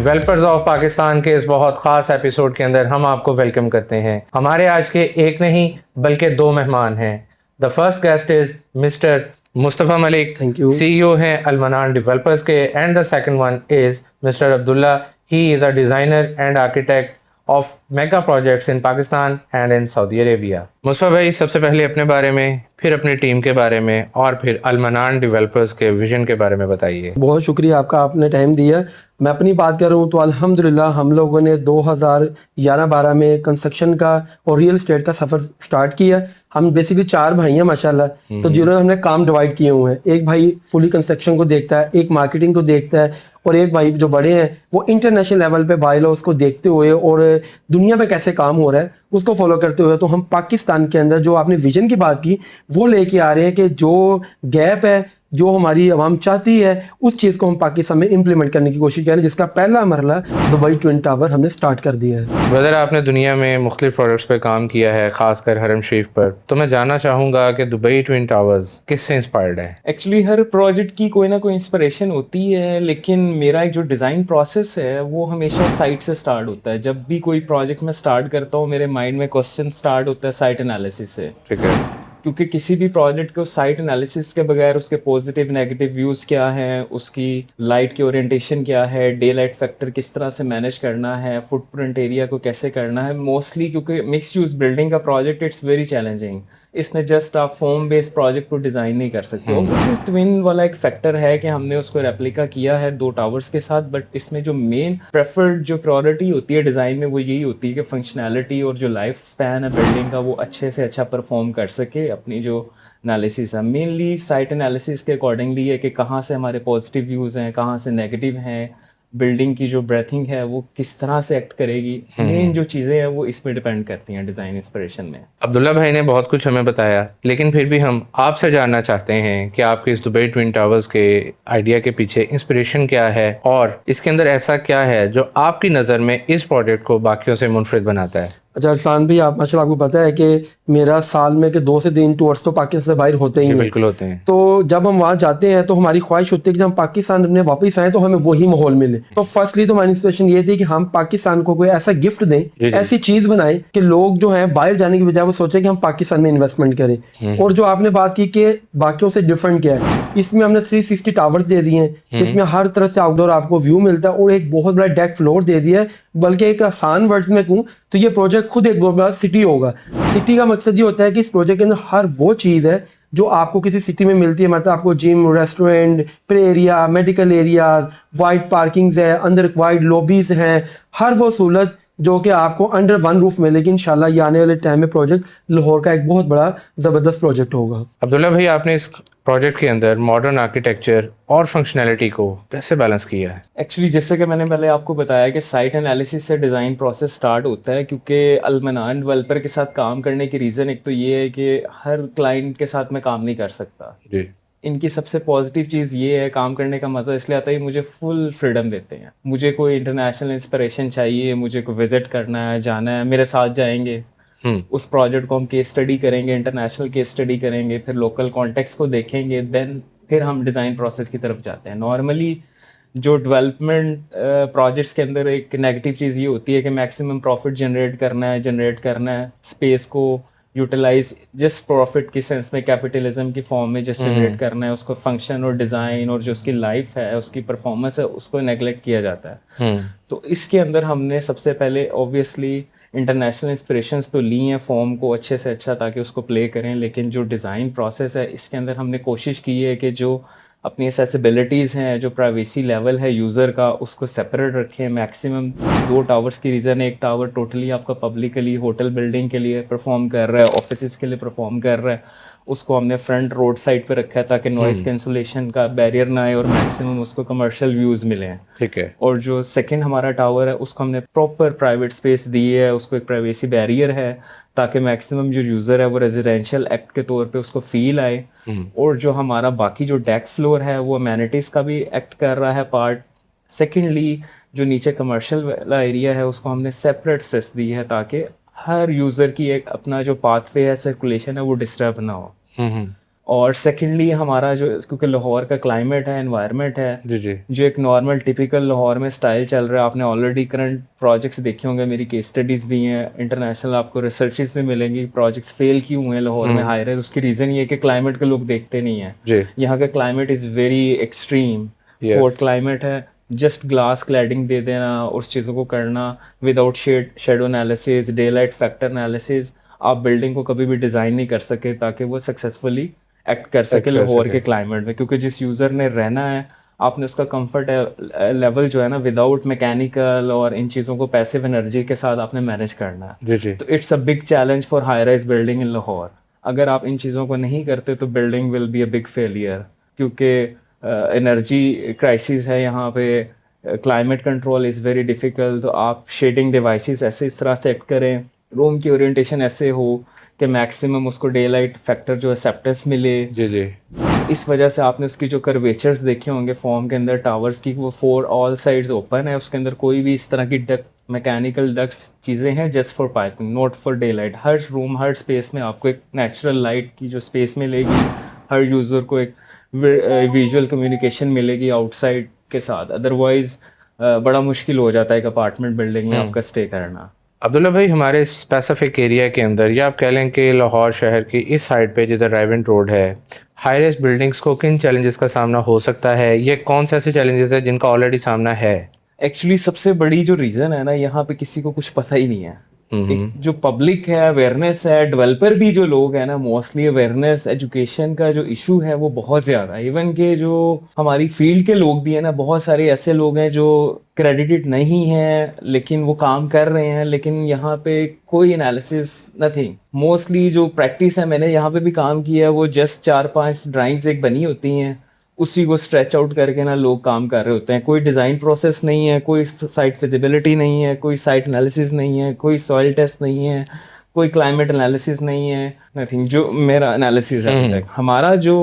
Developers of Pakistan के इस बहुत ख़ास एपिसोड के अंदर हम आपको वेलकम करते हैं। हमारे आज के एक नहीं बल्कि दो मेहमान हैं। The first guest is mister Mustafa Malik, thank you. CEO हैं अल-मनान डेवलपर्स के, and the second one is mister Abdullah. He is a designer and architect of mega projects in Pakistan and in Saudi Arabia. Mustafa भाई, सबसे पहले अपने बारे में, फिर अपनी टीम के बारे में और फिर अल-मनान डेवलपर्स के विजन के बारे में बताइए। बहुत शुक्रिया आपका, आपने टाइम दिया। मैं अपनी बात कर रहा हूँ तो अल्हम्दुलिल्लाह हम लोगों ने 2011-12 में कंस्ट्रक्शन का और रियल एस्टेट का सफ़र स्टार्ट किया। हम बेसिकली 4 भाई हैं माशाल्लाह, तो जिन्होंने हमने काम डिवाइड किए हुए हैं। एक भाई फुली कंस्ट्रक्शन को देखता है, एक मार्केटिंग को देखता है, और एक भाई जो बड़े हैं वो इंटरनेशनल लेवल पे बाय लॉस को देखते हुए और दुनिया में कैसे काम हो रहा है उसको फॉलो करते हुए, तो हम पाकिस्तान के अंदर जो आपने विजन की बात की वो लेके आ रहे हैं कि जो गैप है, जो हमारी आवाम चाहती है, उस चीज़ को हम पाकिस्तान में इम्प्लीमेंट करने की कोशिश कर रहे हैं, जिसका पहला मरला दुबई ट्विन टावर हमने स्टार्ट कर दिया है। ब्रदर, आपने दुनिया में मुख्तलिफ प्रोजेक्ट्स पे काम किया है, खासकर हरम शरीफ पर, तो मैं जानना चाहूँगा कि दुबई ट्विन टावर्स किससे इंस्पायर्ड है? एक्चुअली हर प्रोजेक्ट की कोई ना कोई इंस्पिरेशन होती है, लेकिन मेरा एक जो डिज़ाइन प्रोसेस है वो हमेशा साइट से स्टार्ट होता है। जब भी कोई प्रोजेक्ट मैं स्टार्ट करता हूँ मेरे माइंड में क्वेश्चन स्टार्ट होता है साइट एनालिसिस से, ठीक है। क्योंकि किसी भी प्रोजेक्ट को साइट एनालिसिस के बगैर उसके पॉजिटिव नेगेटिव व्यूज़ क्या हैं, उसकी लाइट की ओरिएंटेशन क्या है, डे लाइट फैक्टर किस तरह से मैनेज करना है, फुटप्रिंट एरिया को कैसे करना है, मोस्टली क्योंकि मिक्स यूज़ बिल्डिंग का प्रोजेक्ट इट्स वेरी चैलेंजिंग। इसमें जस्ट आप फॉर्म बेस्ड प्रोजेक्ट को डिज़ाइन नहीं कर सकते हो। इस ट्विन वाला एक फैक्टर है कि हमने उसको रेप्लिका किया है 2 टावर्स के साथ, बट इसमें जो मेन प्रेफर्ड जो प्रायोरिटी होती है डिज़ाइन में वो यही होती है कि फंक्शनैलिटी और जो लाइफ स्पैन है बिल्डिंग का वो अच्छे से अच्छा परफॉर्म कर सके। अपनी जो एनालिसिस है मेनली साइट एनालिसिस के अकॉर्डिंगली है कि कहाँ से हमारे पॉजिटिव व्यूज़ हैं, कहाँ से नेगेटिव हैं, बिल्डिंग की जो ब्रेथिंग है वो किस तरह से एक्ट करेगी। मेन जो चीज़ें हैं वो इस पे डिपेंड करती हैं डिज़ाइन इंस्पिरेशन में। अब्दुल्ला भाई ने बहुत कुछ हमें बताया, लेकिन फिर भी हम आपसे जानना चाहते हैं कि आपके इस दुबई ट्विन टावर्स के आइडिया के पीछे इंस्पिरेशन क्या है और इसके अंदर ऐसा क्या है जो आपकी नज़र में इस प्रोजेक्ट को बाकियों से मुनफरिद बनाता है? अच्छा अरसान भाई, आप माशाल्लाह आपको पता है कि मेरा साल में के 2 से 3 टूर्स तो पाकिस्तान से बाहर होते ही हैं। बिल्कुल होते हैं। तो जब हम वहाँ जाते हैं तो हमारी ख्वाहिश होती है कि जब हम पाकिस्तान अपने वापस आए तो हमें वही माहौल मिले। तो फर्स्टली तो हमारी इंस्पिरेशन ये थी कि हम पाकिस्तान को कोई ऐसा गिफ्ट दें, ऐसी चीज़ बनाएं कि लोग जो हैं बाहर जाने की बजाय वो सोचें कि हम पाकिस्तान में इन्वेस्टमेंट करें। और जो आपने बात की कि बाकियों से डिफरेंट क्या है, इसमें हमने 360 टावर्स दे दिए हैं, इसमें हर तरह से आउटडोर आपको व्यू मिलता है और एक बहुत बड़ा डेक फ्लोर दे दिया है। बल्कि एक आसान वर्ड्स में कहूँ तो ये प्रोजेक्ट खुद एक बहुत बड़ा सिटी होगा। सिटी का मकसद ये होता है कि इस प्रोजेक्ट के अंदर हर वो चीज़ है जो आपको किसी सिटी में मिलती है। मतलब आपको gym, restaurant, play area, medical areas, wide parkings है, अंदर वाइड लॉबीज हैं, हर वो सहूलत जो कि आपको अंडर वन रूफ मिलेगी। इंशाल्लाह ये आने वाले टाइम में प्रोजेक्ट लाहौर का एक बहुत बड़ा ज़बरदस्त प्रोजेक्ट होगा। अब्दुल्ला भाई, आपने इस प्रोजेक्ट के अंदर मॉडर्न आर्किटेक्चर और फंक्शनैलिटी को कैसे बैलेंस किया है? एक्चुअली जैसे कि मैंने पहले आपको बताया कि साइट एनालिसिस से डिज़ाइन प्रोसेस स्टार्ट होता है, क्योंकि अल-मनान डेवलपर के साथ काम करने की रीज़न एक तो ये है कि हर क्लाइंट के साथ मैं काम नहीं कर सकता। जी। इनकी सबसे पॉजिटिव चीज़ ये है, काम करने का मज़ा इसलिए आता है, मुझे फुल फ्रीडम देते हैं। मुझे कोई इंटरनेशनल इंस्पिरेशन चाहिए, मुझे कोई विज़िट करना है, जाना है, मेरे साथ जाएंगे। उस प्रोजेक्ट को हम केस स्टडी करेंगे, इंटरनेशनल केस स्टडी करेंगे, फिर लोकल कॉन्टेक्स्ट को देखेंगे, देन फिर हम डिज़ाइन प्रोसेस की तरफ जाते हैं। नॉर्मली जो डेवलपमेंट प्रोजेक्ट्स के अंदर एक नेगेटिव चीज़ ये होती है कि मैक्सिमम प्रॉफिट जनरेट करना है, स्पेस को यूटिलाइज जिस प्रॉफिट की सेंस में कैपिटलिज्म की फॉर्म में जस्ट जनरेट करना है, उसको फंक्शन और डिज़ाइन और जो उसकी लाइफ है, उसकी परफॉर्मेंस है, उसको नेगलेक्ट किया जाता है। तो इसके अंदर हमने सबसे पहले ऑब्वियसली इंटरनेशनल इंस्पिरेशंस तो ली हैं फॉर्म को अच्छे से अच्छा ताकि उसको प्ले करें, लेकिन जो डिज़ाइन प्रोसेस है इसके अंदर हमने कोशिश की है कि जो अपनी एक्सेसिबिलिटीज़ हैं, जो प्राइवेसी लेवल है यूज़र का, उसको सेपरेट रखें। मैक्सिमम 2 टावर्स की रीज़न है, एक टावर टोटली आपका पब्लिकली होटल बिल्डिंग के लिए परफॉर्म कर रहा है, ऑफिसेज़ के लिए परफॉर्म कर रहा है, उसको हमने फ्रंट रोड साइड पे रखा है ताकि नॉइज़ कैंसलेशन का बैरियर ना आए और मैक्सिमम उसको कमर्शियल व्यूज़ मिलें। ठीक है। और जो सेकंड हमारा टावर है उसको हमने प्रॉपर प्राइवेट स्पेस दी है, उसको एक प्राइवेसी बैरियर है ताकि मैक्सिमम जो यूज़र है वो रेजिडेंशियल एक्ट के तौर पे उसको फील आए। और जो हमारा बाकी जो डेक फ्लोर है वो अमेनिटीज़ का भी एक्ट कर रहा है पार्ट। सेकेंडली जो नीचे कमर्शियल वाला एरिया है उसको हमने सेपरेट सेस दी है ताकि हर यूज़र की एक अपना जो पाथवे है, सर्कुलेशन है, वो डिस्टर्ब ना हो। और सेकेंडली हमारा जो, क्योंकि लाहौर का क्लाइमेट है, एनवायरनमेंट है, जी जी जो एक नॉर्मल टिपिकल लाहौर में स्टाइल चल रहा है, आपने ऑलरेडी करंट प्रोजेक्ट्स देखे होंगे, मेरी केस स्टडीज़ भी हैं, इंटरनेशनल आपको रिसर्चेस भी मिलेंगी, प्रोजेक्ट्स फेल क्यों हुए हैं लाहौर में हाई राइज, उसकी रीज़न ये है कि क्लाइमेट के लोग देखते नहीं हैं। जी यहाँ का climate is very extreme, hot climate है, जस्ट ग्लास क्लैडिंग दे देना, उस चीज़ों को करना without shadow analysis, day light factor analysis, आप बिल्डिंग को कभी भी डिज़ाइन नहीं कर सके ताकि वो सक्सेसफुली एक्ट कर सके लाहौर के क्लाइमेट में, क्योंकि जिस यूज़र ने रहना है, आपने उसका कंफर्ट लेवल जो है ना, विदाउट मैकेनिकल और इन चीज़ों को पैसिव एनर्जी के साथ आपने मैनेज करना है। जी जी तो it's a big challenge for high rise building in Lahore. अगर आप इन चीज़ों को नहीं करते तो building will be a big failure, क्योंकि एनर्जी क्राइसिस है यहाँ पे, climate control is very difficult. तो आप शेडिंग डिवाइसेस ऐसे इस तरह सेट करें, रूम की ओरिएंटेशन ऐसे हो कि मैक्सिमम उसको डे लाइट फैक्टर जो है सेप्टस मिले। जी जी इस वजह से आपने उसकी जो कर्वेचर्स देखे होंगे फॉर्म के अंदर टावर्स की, वो 4 ऑल साइड्स ओपन है, उसके अंदर कोई भी इस तरह की डक्ट, मैकेनिकल डक्ट्स चीज़ें हैं just for piping, not for day light. Her room, her space में आपको एक नेचुरल लाइट की जो स्पेस मिलेगी, हर यूज़र को एक विजुअल कम्युनिकेशन मिलेगी आउटसाइड के साथ। अदरवाइज़ बड़ा मुश्किल हो जाता है एक अपार्टमेंट बिल्डिंग में आपका स्टे करना। अब्दुल्ला भाई, हमारे स्पेसिफिक एरिया के अंदर, या आप कह लें कि लाहौर शहर की इस साइड पे जिधर राइवेंट रोड है, हाई राइज बिल्डिंग्स को किन चैलेंजेस का सामना हो सकता है? ये कौन से ऐसे चैलेंजेस है जिनका ऑलरेडी सामना है? एक्चुअली सबसे बड़ी जो रीज़न है ना, यहाँ पे किसी को कुछ पता ही नहीं है। एक जो पब्लिक है, अवेयरनेस है, डेवलपर भी जो लोग हैं ना, मोस्टली अवेयरनेस, एजुकेशन का जो इशू है वो बहुत ज़्यादा है। इवन के जो हमारी फील्ड के लोग भी हैं ना, बहुत सारे ऐसे लोग हैं जो क्रेडिटेड नहीं हैं लेकिन वो काम कर रहे हैं, लेकिन यहाँ पे कोई एनालिसिस नथिंग। मोस्टली जो प्रैक्टिस है, मैंने यहाँ पे भी काम किया है, वो जस्ट 4-5 ड्राइंग्स एक बनी होती हैं, उसी को स्ट्रेच आउट करके ना लोग काम कर रहे होते हैं। कोई डिज़ाइन प्रोसेस नहीं है, कोई साइट फिजिबिलिटी नहीं है, कोई साइट एनालिसिस नहीं है, कोई सॉइल टेस्ट नहीं है, कोई क्लाइमेट एनालिसिस नहीं है, नथिंग। जो मेरा एनालिसिस है अभी तक, हमारा जो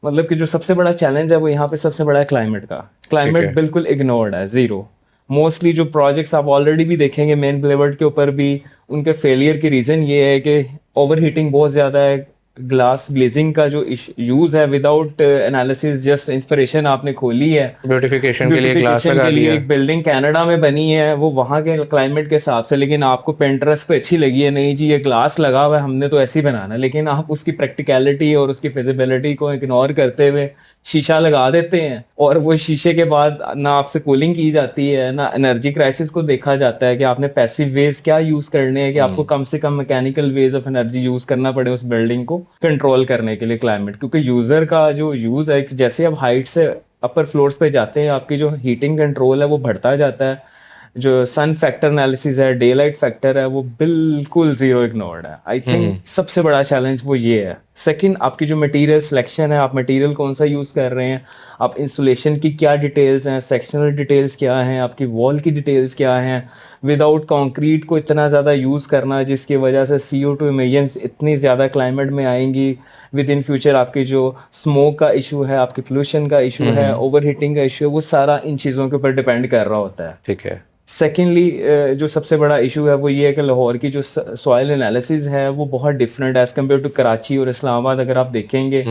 मतलब कि जो सबसे बड़ा चैलेंज है वो यहाँ पे सबसे बड़ा है क्लाइमेट का। क्लाइमेट बिल्कुल इग्नोर्ड है, ज़ीरो। मोस्टली जो प्रोजेक्ट्स आप ऑलरेडी भी देखेंगे मेन ब्लेवर्ड के ऊपर भी, उनके फेलियर की रीज़न ये है कि ओवर हीटिंग बहुत ज़्यादा है, ग्लास ग्लेजिंग का जो यूज़ है विदाउट एनालिसिस, जस्ट इंस्पिरेशन आपने खोली है ब्यूटिफिकेशन के लिए ग्लास ब्यूटिफिकेशन लगा के लिए। दिया। एक बिल्डिंग कनाडा में बनी है, वो वहाँ के क्लाइमेट के हिसाब से, लेकिन आपको पेंटरेस्ट पे अच्छी लगी है, नहीं जी ये ग्लास लगा हुआ है, हमने तो ऐसे ही बनाना है, लेकिन आप उसकी प्रैक्टिकलिटी और उसकी फिजिबिलिटी को इग्नोर करते हुए शीशा लगा देते हैं, और वो शीशे के बाद ना आपसे कूलिंग की जाती है, ना एनर्जी क्राइसिस को देखा जाता है कि आपने पैसिव वेज क्या यूज़ करने हैं, कि आपको कम से कम mechanical ways of energy use करना पड़े उस बिल्डिंग को कंट्रोल करने के लिए क्लाइमेट। क्योंकि यूज़र का जो यूज़ है, जैसे आप हाइट से अपर फ्लोर्स पे जाते हैं, आपकी जो हीटिंग कंट्रोल है वो बढ़ता जाता है। जो सन फैक्टर एनालिसिस है, डे लाइट फैक्टर है, वो बिल्कुल ज़ीरो इग्नोर्ड है। आई थिंक सबसे बड़ा चैलेंज वो ये है। सेकंड, आपकी जो मटेरियल सिलेक्शन है, आप मटेरियल कौन सा यूज़ कर रहे हैं, आप इंसुलेशन की क्या डिटेल्स हैं, सेक्शनल डिटेल्स क्या हैं, आपकी वॉल की डिटेल्स क्या हैं। विदाउट कंक्रीट को इतना ज़्यादा यूज़ करना जिसकी वजह से CO2 इमिशंस इतनी ज़्यादा क्लाइमेट में आएंगी, विद इन फ्यूचर आपकी जो स्मोक का इशू है, आपकी पोल्यूशन का इशू है, ओवर हीटिंग का इशू है, वो सारा इन चीज़ों के ऊपर डिपेंड कर रहा होता है। ठीक है। सेकेंडली जो सबसे बड़ा इशू है वो ये है कि लाहौर की जो सॉइल एनालिसिस है वो बहुत डिफरेंट है एज़ कम्पेयर टू कराची और इस्लामाबाद। अगर आप देखेंगे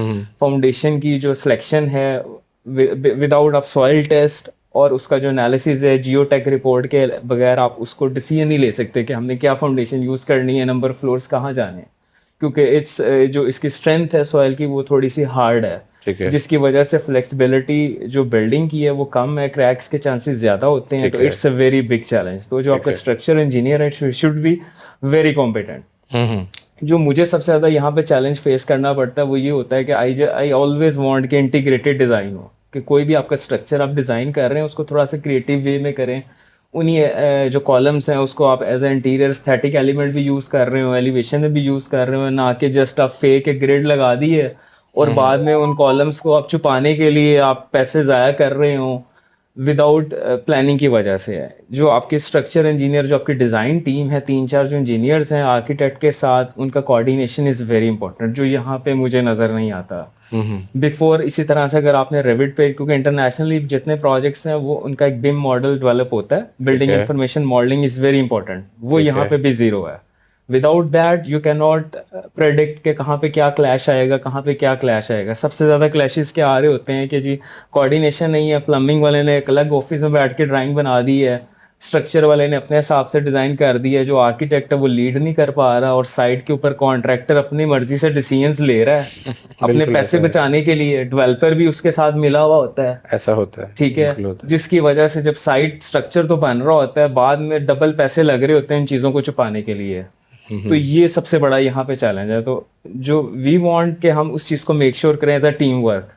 फाउंडेशन की जो सिलेक्शन है विदाउट आप सॉइल टेस्ट और उसका जो एनालिसिस है जियोटेक रिपोर्ट के बगैर आप उसको डिसीजन नहीं ले सकते कि हमने क्या फाउंडेशन यूज़ करनी है, नंबर फ्लोर्स कहाँ जाने हैं, क्योंकि इट्स जो इसकी स्ट्रेंथ है सॉइल की वो थोड़ी सी हार्ड है, जिसकी वजह से फ्लेक्सिबिलिटी जो बिल्डिंग की है वो कम है, क्रैक्स के चांसेस ज़्यादा होते हैं। तो it's a very big challenge. तो जो आपका स्ट्रक्चर इंजीनियर है शुड बी वेरी कॉम्पिटेंट। जो मुझे सबसे ज़्यादा यहाँ पे चैलेंज फेस करना पड़ता है वो ये होता है कि आई ऑलवेज वांट कि इंटीग्रेटेड डिज़ाइन हो, कि कोई भी आपका स्ट्रक्चर आप डिज़ाइन कर रहे हैं उसको थोड़ा सा क्रिएटिव वे में करें। उन्हीं जो कॉलम्स हैं उसको आप as a interior aesthetic element भी यूज़ कर रहे हो, एलिवेशन में भी यूज़ कर रहे हो, ना कि जस्ट आप फेक एक ग्रिड लगा दी है और बाद में उन कॉलम्स को आप छुपाने के लिए आप पैसे ज़ाया कर रहे हो विदाउट प्लानिंग की वजह से है। जो आपके स्ट्रक्चर इंजीनियर, जो आपकी डिज़ाइन टीम है, 3-4 जो इंजीनियर्स हैं आर्किटेक्ट के साथ, उनका कोऑर्डिनेशन इज़ वेरी इंपॉर्टेंट, जो यहाँ पे मुझे नज़र नहीं आता बिफोर। इसी तरह से अगर आपने रेविट पे, क्योंकि इंटरनेशनली जितने प्रोजेक्ट्स हैं वो उनका एक बिम मॉडल डेवलप होता है, building information modelling is very important, वो यहाँ पे भी ज़ीरो है। Without that you can not predict कि कहाँ पे क्या क्लैश आएगा, कहाँ पे क्या क्लैश आएगा। सबसे ज़्यादा क्लैशेस क्या आ रहे होते हैं कि जी कोऑर्डिनेशन नहीं है, प्लम्बिंग वाले ने एक अलग ऑफिस में बैठ के ड्राइंग बना दी है, स्ट्रक्चर वाले ने अपने हिसाब से डिज़ाइन कर दिया है, जो आर्किटेक्ट है वो लीड नहीं कर पा रहा, और साइड के ऊपर कॉन्ट्रैक्टर अपनी मर्जी से डिसीजंस ले रहा है अपने पैसे बचाने के लिए, डेवलपर भी उसके साथ मिला हुआ होता है। ऐसा होता है, ठीक है, जिसकी वजह से जब साइट स्ट्रक्चर तो बन रहा होता है, बाद में डबल पैसे लग रहे होते हैं इन चीज़ों को छुपाने के लिए। तो ये सबसे बड़ा यहाँ पे चैलेंज है। तो जो वी वांट कि हम उस चीज़ को मेक श्योर करें एज अ टीम वर्क,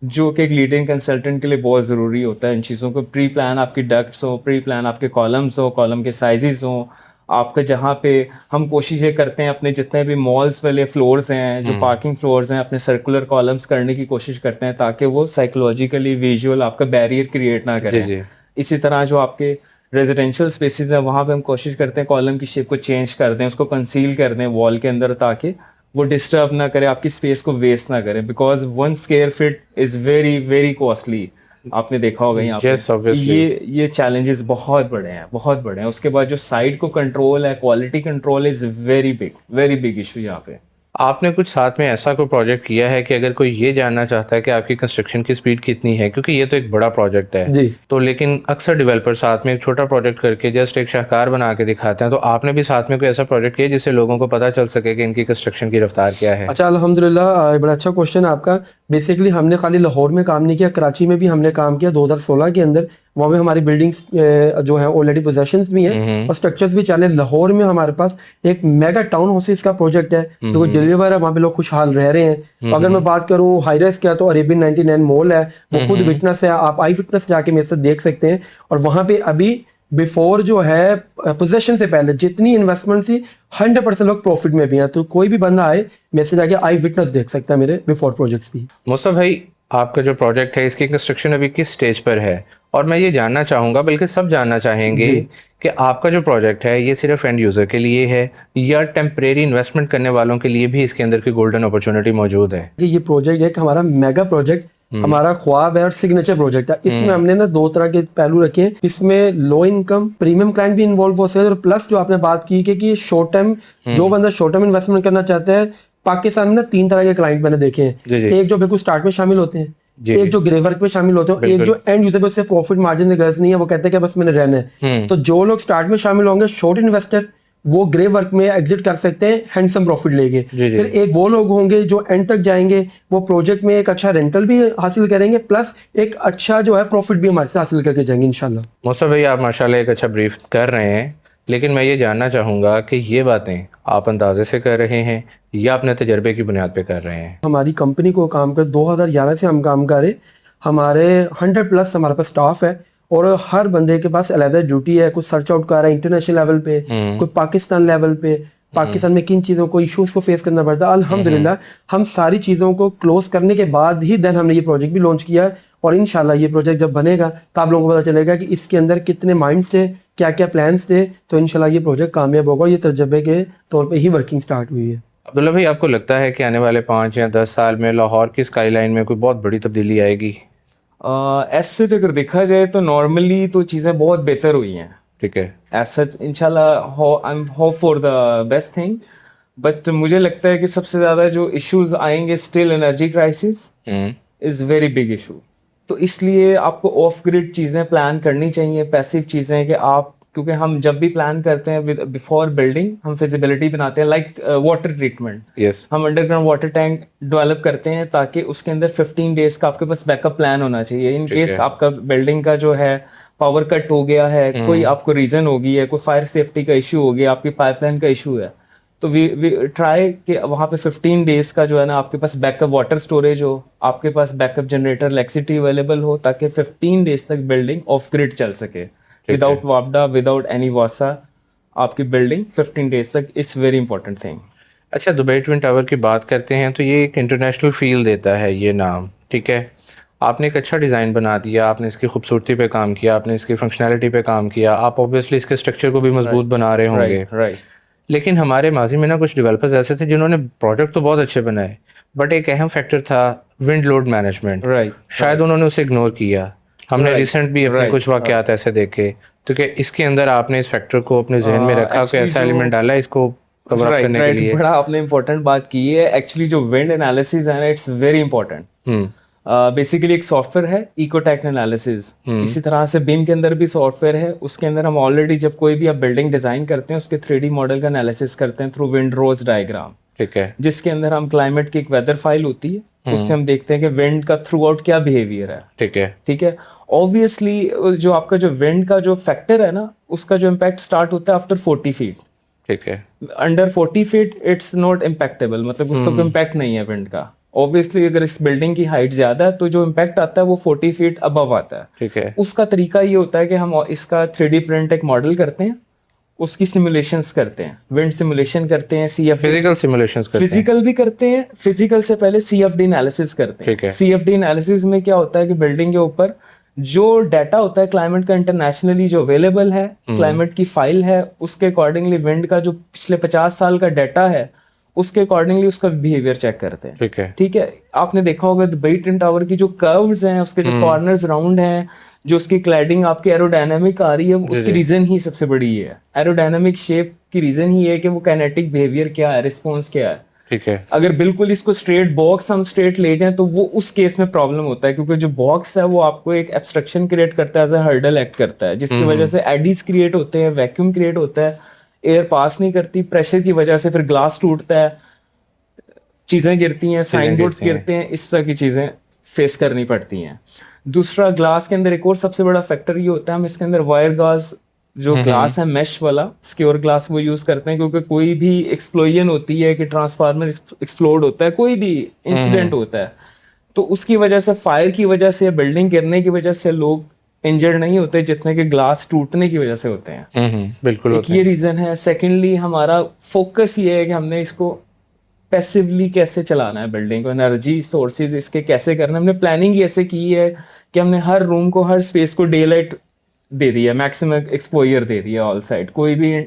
जो कि एक लीडिंग कंसल्टेंट के लिए बहुत ज़रूरी होता है। इन चीज़ों को प्री प्लान आपकी डक्ट्स हो, प्री प्लान आपके कॉलम्स हो, कॉलम के साइजेस हो, आपके जहाँ पे हम कोशिश ये करते हैं अपने जितने भी मॉल्स वाले फ्लोर्स हैं, जो पार्किंग फ्लोर्स हैं, अपने सर्कुलर कॉलम्स करने की कोशिश करते हैं ताकि वो साइकोलॉजिकली विजुअल आपका बैरियर क्रिएट ना करें। इसी तरह जो आपके रेजिडेंशियल स्पेसेस हैं वहाँ पे हम कोशिश करते हैं कॉलम की शेप को चेंज कर दें, उसको कंसील कर दें वॉल के अंदर, ताकि वो डिस्टर्ब ना करे, आपकी स्पेस को वेस्ट ना करे, because 1 square feet is very very costly. आपने देखा होगा यहाँ पे ये चैलेंजेस बहुत बड़े हैं, बहुत बड़े हैं। उसके बाद जो साइड को कंट्रोल है, quality control is very big issue यहाँ पे। आपने कुछ साथ में ऐसा कोई प्रोजेक्ट किया है कि अगर कोई ये जानना चाहता है कि आपकी कंस्ट्रक्शन की स्पीड कितनी है, क्योंकि ये तो एक बड़ा प्रोजेक्ट है जी, तो लेकिन अक्सर डेवलपर साथ में एक छोटा प्रोजेक्ट करके जस्ट एक शाहकार बना के दिखाते हैं, तो आपने भी साथ में कोई ऐसा प्रोजेक्ट किया जिससे लोगों को पता चल सके कि इनकी कंस्ट्रक्शन की रफ्तार क्या है? अच्छा, अल्हम्दुलिल्लाह, बड़ा अच्छा क्वेश्चन आपका। बेसिकली हमने खाली लाहौर में काम नहीं किया, कराची में भी हमने काम किया 2016 के अंदर। वहाँ पे हमारी बिल्डिंग्स जो हैं ऑलरेडी पोजेशंस भी हैं और स्ट्रक्चर्स भी चले। लाहौर में हमारे पास एक मेगा टाउन हाउसेस का प्रोजेक्ट है जो डिलीवर है, वहाँ पे लोग खुशहाल रह रहे हैं। अगर मैं बात करूँ हाई राइज क्या, तो अरेबियन 99 मॉल है, वो खुद विटनेस है, आप आई विटनेस जाके मेरे साथ देख सकते हैं। और वहाँ पे अभी बिफोर जो है पोजेशन से पहले जितनी इन्वेस्टमेंट थी 100% लोग प्रॉफिट में भी हैं। तो कोई भी बंदा आए मेरे से जाके आई विटनेस देख सकता है मेरे बिफोर प्रोजेक्ट्स भी। मुस्तफा भाई, आपका जो प्रोजेक्ट है इसकी कंस्ट्रक्शन अभी किस स्टेज पर है? और मैं ये जानना चाहूँगा, बल्कि सब जानना चाहेंगे कि आपका जो प्रोजेक्ट है ये सिर्फ एंड यूज़र के लिए है या टेम्परेरी इन्वेस्टमेंट करने वालों के लिए भी इसके अंदर की गोल्डन अपॉर्चुनिटी मौजूद है? ये प्रोजेक्ट है हमारा मेगा प्रोजेक्ट, हमारा ख्वाब है और सिग्नेचर प्रोजेक्ट है। इसमें हमने ना 2 तरह के पहलू रखे हैं। इसमें लो इनकम प्रीमियम क्लाइंट भी इन्वॉल्व हो सकते हैं, और प्लस जो आपने बात की कि शॉर्ट टर्म, जो बंदा शॉर्ट टर्म इन्वेस्टमेंट करना चाहता है, पाकिस्तान में ना 3 तरह के क्लाइंट मैंने देखे हैं। एक जो बिल्कुल स्टार्ट में शामिल होते हैं, एक जो ग्रे वर्क पे शामिल होते हैं, एक जो एंड यूजर पे उससे प्रॉफिट मार्जिन की गरज नहीं है, वो कहते हैं कि बस मैंने रहना है। तो जो लोग स्टार्ट में शामिल होंगे शॉर्ट इन्वेस्टर, वो ग्रे वर्क में एग्जिट कर सकते हैं हैंडसम प्रॉफिट लेके। फिर एक वो लोग होंगे जो एंड तक जाएंगे, वो प्रोजेक्ट में एक अच्छा रेंटल भी हासिल करेंगे, प्लस एक अच्छा जो है प्रॉफिट भी हमारे से हासिल करके जाएंगे इंशाल्लाह। मुस्तफा भाई, आप माशाल्लाह एक अच्छा ब्रीफ कर रहे हैं, लेकिन मैं ये जानना चाहूँगा कि ये बातें आप अंदाजे से कर रहे हैं या अपने तजर्बे की बुनियाद पे कर रहे हैं? हमारी कंपनी को काम कर 2011 से हम काम कर रहे। हमारे 100+ हमारे पास स्टाफ है और हर बंदे के पास अलग ड्यूटी है। कुछ सर्च आउट कर रहा है इंटरनेशनल लेवल पे, कोई पाकिस्तान लेवल पे, पाकिस्तान में किन चीज़ों को इश्यूज को फेस करना पड़ता है। अल्हम्दुलिल्लाह हम सारी चीज़ों को क्लोज करने के बाद ही देन हमने ये प्रोजेक्ट भी लॉन्च किया, और इंशाल्लाह ये प्रोजेक्ट जब बनेगा तो आप लोगों को पता चलेगा कि इसके अंदर कितने माइंड्स थे, क्या क्या प्लान्स थे। तो इंशाल्लाह ये प्रोजेक्ट कामयाब होगा और ये तजर्बे के तौर पर ही वर्किंग स्टार्ट हुई है। अब्दुल्ला भाई, आपको लगता है कि आने वाले 5 या 10 साल में लाहौर की स्काईलाइन में कोई बहुत बड़ी तब्दीली आएगी? ऐसे अगर देखा जाए तो नॉर्मली तो चीज़ें बहुत बेहतर हुई हैं, ठीक है, ऐसा इंशाल्लाह I am hope for the best thing. But मुझे लगता है कि सबसे ज़्यादा जो इश्यूज आएंगे, still energy crisis is very big issue. तो इसलिए आपको ऑफ ग्रिड चीज़ें प्लान करनी चाहिए, पैसिव चीज़ें, कि आप, क्योंकि हम जब भी प्लान करते हैं बिफोर बिल्डिंग हम फिजिबिलिटी बनाते हैं, लाइक वाटर ट्रीटमेंट। हम अंडरग्राउंड वाटर टैंक डेवलप करते हैं ताकि उसके अंदर 15 डेज का आपके पास बैकअप प्लान होना चाहिए इन केस आपका बिल्डिंग का जो है पावर कट हो गया है, कोई आपको रीजन होगी है, कोई फायर सेफ्टी का इशू हो गया, आपकी पाइपलाइन का इशू है, तो वी ट्राई कि वहाँ पे 15 डेज का जो है ना आपके पास बैकअप वाटर स्टोरेज हो, आपके पास बैकअप जनरेटर इलेक्ट्रिसिटी अवेलेबल हो, ताकि 15 डेज तक बिल्डिंग ऑफ ग्रिड चल सके विदाउट वापडा, विदाउट एनी वासा। आपकी बिल्डिंग 15 डेज तक इट्स वेरी इंपॉर्टेंट थिंग। अच्छा, दुबई ट्विन टावर की बात करते हैं तो ये एक इंटरनेशनल फील देता है ये नाम, ठीक है। आपने एक अच्छा डिज़ाइन बना दिया, आपने इसकी खूबसूरती पे काम किया, आपने इसकी फंक्शनैलिटी पे काम किया, आप ऑब्वियसली इसके स्ट्रक्चर को भी मजबूत बना रहे होंगे। लेकिन हमारे माजी में ना कुछ डेवलपर्स ऐसे थे जिन्होंने प्रोजेक्ट तो बहुत अच्छे बनाए, बट एक अहम फैक्टर था विंड लोड मैनेजमेंट। शायद उन्होंने उसे इग्नोर किया। हमने रिसेंट भी अपने कुछ वाकयात ऐसे देखे, तो क्या इसके अंदर आपने इस फैक्टर को अपने जहन में रखा, कोई ऐसा एलिमेंट डाला इसको कवर अप करने के लिए? बड़ा आपने इंपॉर्टेंट बात की है। एक्चुअली जो विंड एनालिसिस है ना, इट्स वेरी इंपॉर्टेंट। बेसिकली एक सॉफ्टवेयर है इकोटेक एनालिसिस। इसी तरह से बीम के अंदर भी सॉफ्टवेयर है, उसके अंदर हम ऑलरेडी जब कोई भी आप बिल्डिंग डिजाइन करते हैं उसके 3D मॉडल का एनालिसिस करते हैं थ्रू विंड रोज डायग्राम, ठीक है। जिसके अंदर हम क्लाइमेट की एक वेदर फाइल होती है, उससे हम देखते हैं कि विंड का थ्रू आउट क्या बिहेवियर है। ठीक है। ठीक है। ऑब्वियसली जो आपका जो विंड का जो फैक्टर है ना, उसका जो इम्पैक्ट स्टार्ट होता है आफ्टर 40 फीट। ठीक है। अंडर 40 फीट इट्स नॉट इम्पैक्टेबल, मतलब उसका कोई इम्पैक्ट नहीं है विंड का। ऑब्वियसली अगर इस बिल्डिंग की हाइट ज्यादा है तो जो इम्पैक्ट आता है वो 40 फीट अबव आता है। ठीक है। उसका तरीका ये होता है कि हम इसका 3D प्रिंट एक मॉडल करते हैं, उसकी सिमुलेशंस करते हैं, विंड सिमुलेशन करते हैं, फिजिकल सिमुलेशंस करते हैं। फिजिकल भी करते हैं। फिजिकल से पहले CFD एनालिसिस करते ठीक हैं। है। CFD एनालिसिस में क्या होता है कि बिल्डिंग के ऊपर जो डाटा होता है क्लाइमेट का इंटरनेशनली जो अवेलेबल है, क्लाइमेट की फाइल है, उसके अकॉर्डिंगली विंड का जो पिछले 50 साल का डाटा है उसके अकॉर्डिंगली उसका बिहेवियर चेक करते हैं। ठीक है। ठीक है। आपने देखा होगा दुबई ट्विन टावर की जो कर्व्स हैं, उसके जो कॉर्नर्स राउंड हैं, जो उसकी क्लैडिंग आपकी एरोडायनामिक आ रही है, उसकी रीजन ही सबसे बड़ी ये है। एरोडायनामिक शेप की रीजन ही है कि वो काइनेटिक बिहेवियर क्या है, रिस्पॉन्स क्या है। ठीक है। अगर बिल्कुल इसको स्ट्रेट बॉक्स हम स्ट्रेट ले जाएं तो वो उस केस में प्रॉब्लम होता है, क्योंकि जो बॉक्स है वो आपको एक एब्स्ट्रक्शन क्रिएट करता है, एज अ हर्डल एक्ट करता है, जिसकी वजह से एडीज क्रिएट होते हैं, वैक्यूम क्रिएट होता है, एयर पास नहीं करती, प्रेशर की वजह से फिर ग्लास टूटता है, चीजें गिरती हैं, साइन बोर्ड्स गिरते हैं, इस तरह की चीजें फेस करनी पड़ती हैं। दूसरा, ग्लास के अंदर एक और सबसे बड़ा फैक्टर ये होता है, हम इसके अंदर वायर गाज जो ग्लास है, मैश वाला सिक्योर ग्लास, वो यूज करते हैं, क्योंकि कोई भी एक्सप्लोजन होती है कि ट्रांसफार्मर एक्सप्लोड होता है, कोई भी इंसिडेंट होता है, तो उसकी वजह से, फायर की वजह से, बिल्डिंग गिरने की वजह से लोग इंजर्ड नहीं होते जितने के ग्लास टूटने की वजह से होते हैं। बिल्कुल एक ये रीजन है। सेकेंडली, हमारा फोकस ये है कि हमने इसको पैसिवली कैसे चलाना है, बिल्डिंग को, एनर्जी सोर्सेज इसके कैसे करना है। हमने प्लानिंग ऐसे की है कि हमने हर रूम को, हर स्पेस को डे लाइट दे दिया, मैक्सिमम एक्सपोजर दे दिया ऑल साइड, कोई भी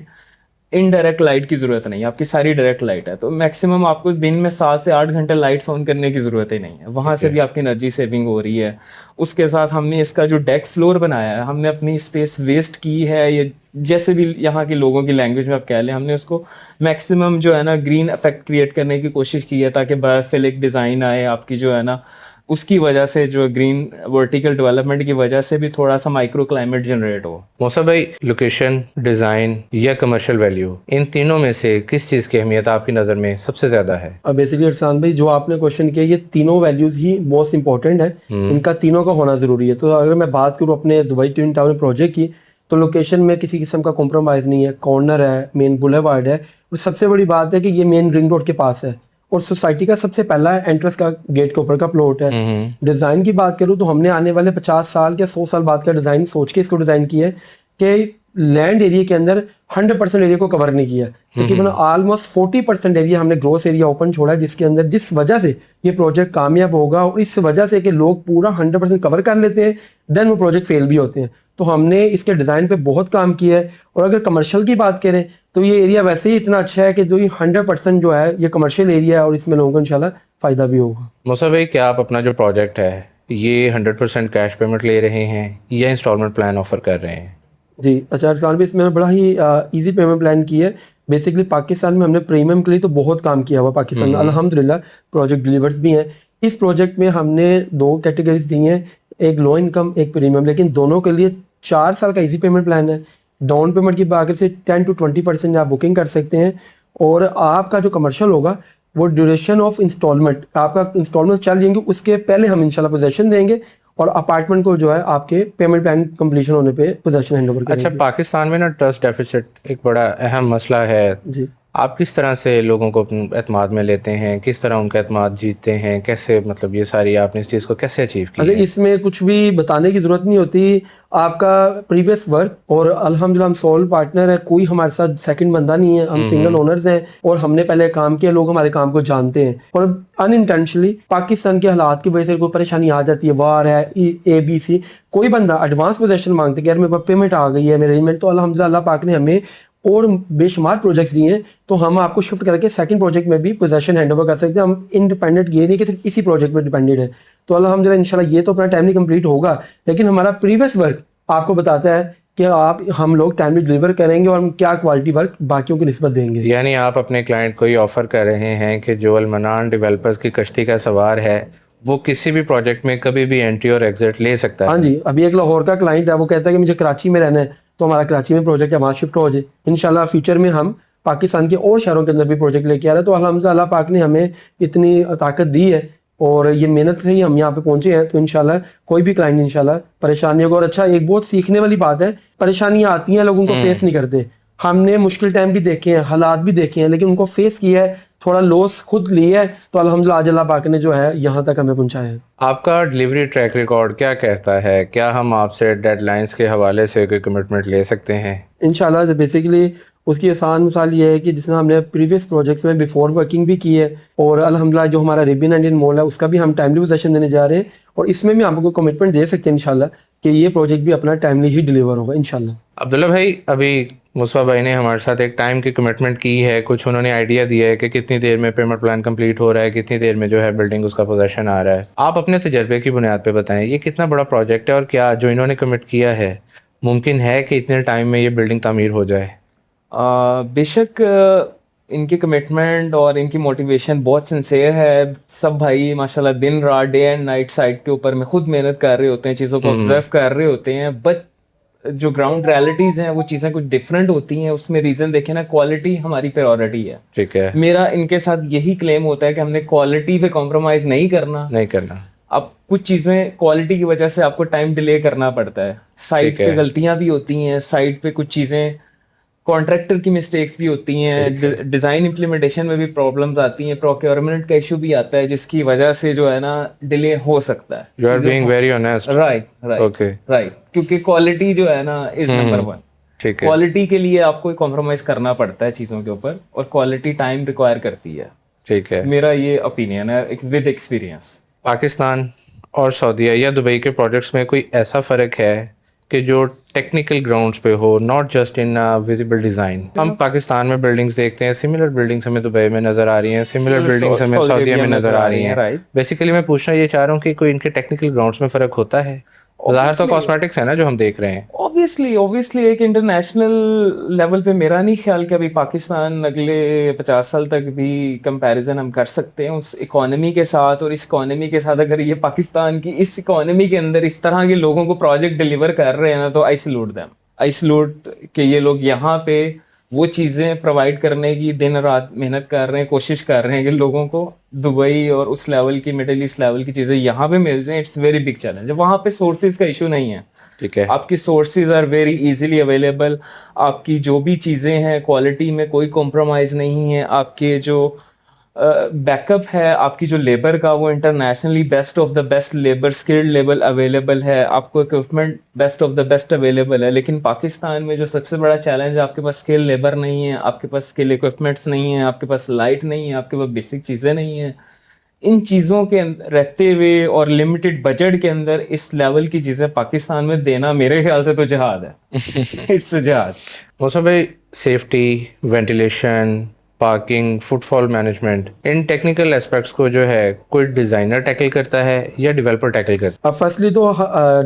इनडायरेक्ट लाइट की जरूरत नहीं है, आपकी सारी डायरेक्ट लाइट है, तो मैक्सिमम आपको दिन में 7 से 8 घंटे लाइट्स ऑन करने की जरूरत ही नहीं है, वहां से भी आपकी एनर्जी सेविंग हो रही है। उसके साथ हमने इसका जो डेक फ्लोर बनाया है, हमने अपनी स्पेस वेस्ट की है, ये जैसे भी यहाँ के लोगों की लैंग्वेज में आप कह लें, हमने उसको मैक्सिमम जो है ना ग्रीन इफेक्ट क्रिएट करने की कोशिश की है, ताकि बायोफिलिक डिज़ाइन आए आपकी, जो है ना उसकी वजह से, जो ग्रीन वर्टिकल डेवलपमेंट की वजह से भी थोड़ा सा माइक्रो क्लाइमेट जनरेट हो। मौसा भाई, लोकेशन, डिज़ाइन या कमर्शियल वैल्यू, इन तीनों में से किस चीज़ की अहमियत आपकी नज़र में सबसे ज़्यादा है? अब बेसिकली अरसान भाई, जो आपने क्वेश्चन किया, ये तीनों वैल्यूज ही मोस्ट इंपॉर्टेंट है, इनका तीनों का होना ज़रूरी है। तो अगर मैं बात करूँ अपने दुबई ट्विन टावर प्रोजेक्ट की, तो लोकेशन में किसी किस्म का कॉम्प्रोमाइज़ नहीं है, कॉर्नर है, मेन बुलेवार्ड है, और सबसे बड़ी बात है कि ये मेन रिंग रोड के पास है, और सोसाइटी का सबसे पहला एंट्रेंस का गेट के ऊपर का प्लॉट है। डिज़ाइन की बात करूँ तो हमने आने वाले 50 साल या 100 साल बाद का डिज़ाइन सोच के इसको डिज़ाइन किया है कि लैंड एरिया के अंदर 100% एरिया को कवर नहीं किया, तकरीबन ऑलमोस्ट 40% एरिया हमने ग्रोस एरिया ओपन छोड़ा है, जिसके अंदर, जिस वजह से ये प्रोजेक्ट कामयाब होगा, और इस वजह से कि लोग पूरा 100% कवर कर लेते हैं, देन वो प्रोजेक्ट फेल भी होते हैं। तो हमने इसके डिज़ाइन पे बहुत काम किया है। और अगर कमर्शियल की बात करें तो ये एरिया वैसे ही इतना अच्छा है कि जो ये 100% जो है ये कमर्शियल एरिया है, और इसमें लोगों को इंशाल्लाह फ़ायदा भी होगा। मौसा भाई, क्या आप अपना जो प्रोजेक्ट है ये 100% कैश पेमेंट ले रहे हैं या इंस्टॉलमेंट प्लान ऑफर कर रहे हैं? जी, अच्छा अरसान भाई, इसमें बड़ा ही इजी पेमेंट प्लान की है। बेसिकली पाकिस्तान में हमने प्रीमियम के लिए तो बहुत काम किया हुआ, पाकिस्तान में अल्हम्दुलिल्लाह प्रोजेक्ट डिलीवर्स भी हैं। इस प्रोजेक्ट में हमने 2 कैटेगरीज दी हैं, एक लो इनकम, एक प्रीमियम, लेकिन दोनों के लिए 4 साल का इजी पेमेंट प्लान है। डाउन पेमेंट की बात से 10 to 20% आप बुकिंग कर सकते हैं, और आपका जो कमर्शियल होगा वो ड्यूरेशन ऑफ इंस्टॉलमेंट, आपका इंस्टॉलमेंट चल जाएंगे, उसके पहले हम इंशाल्लाह पोजेशन देंगे, और अपार्टमेंट को जो है आपके पेमेंट प्लान कंप्लीशन होने पे पोजेशन हैंड ओवर करेंगे। अच्छा, पाकिस्तान में ना ट्रस्ट डेफिसिट एक बड़ा अहम मसला है जी। आप किस तरह से लोगों को अपने एतमाद में लेते हैं, किस तरह उनका एतमाद जीतते हैं, कैसे, मतलब ये सारी आपने इस चीज़ को कैसे अचीव की अच्छा, है? इसमें कुछ भी बताने की ज़रूरत नहीं होती, आपका प्रीवियस वर्क, और अल्हम्दुलिल्लाह हम सोल पार्टनर है, कोई हमारे साथ सेकंड बंदा नहीं है, हम सिंगल ओनर्स हैं, और हमने पहले काम किया, लोग हमारे काम को जानते हैं। और अनइंटेंशनली पाकिस्तान के हालात की वजह से कोई परेशानी आ जाती है, वार है, ABC, कोई बंदा एडवांस पोजेशन मांगते कि यार मेरे पास पेमेंट आ गई है, मेरे अरेंजमेंट, तो अल्हम्दुलिल्लाह अल्लाह पाक ने हमें और बेशुमार प्रोजेक्ट्स दिए हैं, तो हम आपको शिफ्ट करके सेकंड प्रोजेक्ट में भी पोजेशन हैंड ओवर कर सकते हैं। हम इंडिपेंडेंट ये नहीं कि सिर्फ इसी प्रोजेक्ट में डिपेंडेंट है। तो अल्हम्दुलिल्लाह इंशाल्लाह ये तो अपना टाइमली कंप्लीट होगा, लेकिन हमारा प्रीवियस वर्क आपको बताता है कि आप हम लोग टाइमली डिलीवर करेंगे और हम क्या क्वालिटी वर्क बाकियों की निस्बत देंगे। यानी आप अपने क्लाइंट को ये ऑफर कर रहे हैं कि जो अलमनान डेवलपर्स की कश्ती का सवार है वो किसी भी प्रोजेक्ट में कभी भी एंट्री और एग्जिट ले सकता है। हाँ जी, अभी एक लाहौर का क्लाइंट है, वो कहता है कि मुझे कराची में रहना है, तो हमारा कराची में प्रोजेक्ट है, वहाँ शिफ्ट हो जाए। इंशाल्लाह फ्यूचर में हम पाकिस्तान के और शहरों के अंदर भी प्रोजेक्ट लेके आ रहे हैं। तो अल्हम्दुलिल्लाह अल्लाह पाक ने हमें इतनी ताकत दी है और ये मेहनत से ही हम यहाँ पे पहुंचे हैं। तो इंशाल्लाह कोई भी क्लाइंट इंशाल्लाह परेशानी होगा। और अच्छा, एक बहुत सीखने वाली बात है, परेशानियाँ आती हैं, लोग उनको फेस नहीं करते। हमने मुश्किल टाइम भी देखे हैं, हालात भी देखे हैं, लेकिन उनको फेस किया है, थोड़ा लॉस खुद लिया है, तो अल्हम्दुलिल्लाह आज अल्लाह पाक ने जो है यहाँ तक हमें पहुँचाया है। आपका डिलीवरी ट्रैक रिकॉर्ड क्या कहता है? क्या हम आपसे डेडलाइंस के हवाले से कोई कमिटमेंट ले सकते हैं? इंशाल्लाह बेसिकली उसकी आसान मिसाल ये है कि जिसमें हमने प्रीवियस प्रोजेक्ट्स में बिफोर वर्किंग भी की है और अल्हम्दुलिल्लाह जो हमारा रिबिन इंडियन मॉल है उसका भी हम टाइमली पोजीशन देने जा रहे हैं और इसमें भी आपको कमिटमेंट दे सकते हैं इंशाल्लाह कि ये प्रोजेक्ट भी अपना टाइमली ही डिलीवर होगा इंशाल्लाह। अब्दुल्ला भाई, अभी मुस्तफा भाई ने हमारे साथ एक टाइम की कमिटमेंट की है, कुछ उन्होंने आइडिया दिया है कि कितनी देर में पेमेंट प्लान कंप्लीट हो रहा है, कितनी देर में जो है बिल्डिंग उसका पोजेशन आ रहा है। आप अपने तजर्बे की बुनियाद पे बताएं ये कितना बड़ा प्रोजेक्ट है और क्या जो इन्होंने कमिट किया है मुमकिन है कि इतने टाइम में ये बिल्डिंग तामीर हो जाए? बेशक इनकी कमिटमेंट और इनकी मोटिवेशन बहुत सिंसियर है। सब भाई माशाल्लाह दिन रात डे एंड नाइट साइट के ऊपर में खुद मेहनत कर रहे होते हैं, चीज़ों को ऑब्जर्व कर रहे होते हैं, बट जो ग्राउंड रियलिटीज़ हैं वो चीज़ें कुछ डिफरेंट होती हैं। उसमें रीज़न देखें ना, क्वालिटी हमारी प्रायोरिटी है। ठीक है, मेरा इनके साथ यही क्लेम होता है कि हमने क्वालिटी पे कॉम्प्रोमाइज़ नहीं करना। अब कुछ चीज़ें क्वालिटी की वजह से आपको टाइम डिले करना पड़ता है, साइट पे गलतियां भी होती हैं, साइट पे कुछ चीज़ें कॉन्ट्रैक्टर की मिस्टेक्स भी होती हैं, डिज़ाइन इम्प्लीमेंटेशन में भी प्रॉब्लम्स आती हैं, प्रोक्योरमेंट का इशू भी आता है जिसकी वजह से जो है ना डिले हो सकता है। You are being very honest. Right, क्योंकि क्वालिटी जो है ना इज नंबर वन। ठीक है, क्वालिटी के लिए आपको कॉम्प्रोमाइज़ करना पड़ता है चीज़ों के ऊपर और क्वालिटी टाइम रिक्वायर करती है। ठीक है, मेरा ये ओपिनियन है विद एक्सपीरियंस। पाकिस्तान और सऊदीया या दुबई के प्रोजेक्ट्स में कोई ऐसा फ़र्क है कि जो टेक्निकल ग्राउंड्स पे हो, not just in visible design? हम पाकिस्तान में बिल्डिंग्स देखते हैं, सिमिलर बिल्डिंग्स हमें दुबई में नज़र आ रही हैं, सिमिलर बिल्डिंग्स हमें सऊदीया में नज़र आ रही हैं। बेसिकली मैं पूछना ये चाह रहा हूँ कि कोई इनके टेक्निकल ग्राउंड्स में फ़र्क होता है? ज़ाहिर तो कॉस्मेटिक्स है ना जो हम देख रहे हैं। ऑब्वियसली एक इंटरनेशनल लेवल पे मेरा नहीं ख्याल कि अभी पाकिस्तान अगले 50 साल तक भी कंपैरिजन हम कर सकते हैं उस इकोनॉमी के साथ। और इस इकोनॉमी के साथ अगर ये पाकिस्तान की इस इकोनॉमी के अंदर इस तरह के लोगों को प्रोजेक्ट डिलीवर कर रहे हैं ना, तो आई सैल्यूट कि ये लोग यहाँ पे वो चीज़ें प्रोवाइड करने की दिन रात मेहनत कर रहे हैं, कोशिश कर रहे हैं कि लोगों को दुबई और उस लेवल की मिडिल ईस्ट लेवल की चीज़ें यहाँ पे मिल जाएं। It's very big challenge. वहाँ पे सोर्सेज का इशू नहीं है, ठीक है, आपकी sources are very easily available. आपकी जो भी चीज़ें हैं क्वालिटी में कोई कॉम्प्रोमाइज़ नहीं है। आपके जो बैकअप है, आपकी जो लेबर का, वो internationally best of the best labour, skilled labour available है। आपको equipment best of the best available है। लेकिन पाकिस्तान में जो सबसे बड़ा चैलेंज है, आपके पास स्किल लेबर नहीं है, आपके पास स्किल इक्विपमेंट्स नहीं है, आपके पास लाइट नहीं है, आपके पास बेसिक चीज़ें नहीं हैं। इन चीज़ों के रहते हुए और लिमिटेड बजट के अंदर इस लेवल की चीज़ें पाकिस्तान में देना मेरे ख्याल से तो जिहाद है। इट्स जिहाद। मौसम भाई, safety, ventilation, parking, footfall management, इन टेक्निकल एस्पेक्ट्स को जो है कोई डिज़ाइनर टैकल करता है या डेवलपर टैकल करता है? अब फर्स्टली तो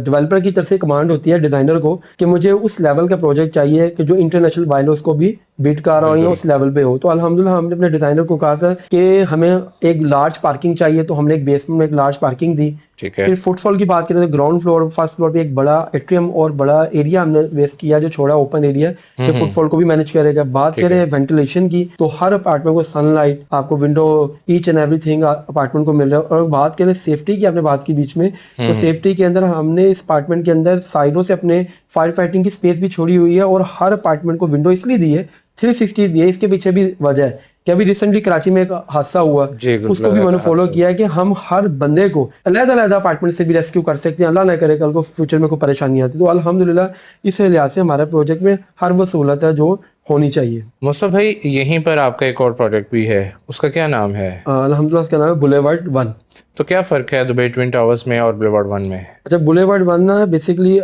डेवलपर की तरफ से कमांड होती है डिज़ाइनर को कि मुझे उस लेवल का प्रोजेक्ट चाहिए कि जो इंटरनेशनल बायलॉज को भी बीट कर रहा हो या उस लेवल पे हो। तो अल्हम्दुलिल्लाह हमने अपने डिज़ाइनर को कहा था कि हमें एक लार्ज पार्किंग चाहिए, तो हमने एक बेसमेंट में एक लार्ज पार्किंग दी। ठीक है, फिर फुटफॉल की बात करें तो ग्राउंड फ्लोर, फर्स्ट फ्लोर पे एक बड़ा एट्रियम और बड़ा एरिया हमने वेस्ट किया जो छोड़ा ओपन एरिया कि फुटफॉल को भी मैनेज करेगा। बात करें वेंटिलेशन की, तो हर अपार्टमेंट को सनलाइट, आपको window, each and everything apartment को मिल रहा है। और बात करें सेफ्टी की, आपने बात की बीच में, तो सेफ्टी के अंदर हमने इस अपार्टमेंट के अंदर साइडों से अपने फायर फाइटिंग की स्पेस भी छोड़ी हुई है और हर अपार्टमेंट को विंडो इसलिए दी है 360 दिए। इसके पीछे भी वजह है कि अभी रिसेंटली कराची में एक हादसा हुआ, उसको भी मैंने फॉलो किया है कि हम हर बंदे को अलग-अलग अपार्टमेंट से भी रेस्क्यू कर सकते हैं। अल्लाह ना करे कल को फ्यूचर में कोई परेशानी आती। तो अल्हम्दुलिल्लाह इस लिहाज से हमारे प्रोजेक्ट में हर वो सहूलत है जो होनी चाहिए। मुस्तफा भाई, यहीं पर आपका एक और प्रोजेक्ट भी है, उसका क्या नाम है? अल्हम्दुलिल्लाह उसका नाम है बुलेवार्ड 1। तो क्या फ़र्क है दुबई ट्विन टावर्स में और बुलेवार्ड 1 में? अच्छा, बुलेवार्ड 1 ना बेसिकली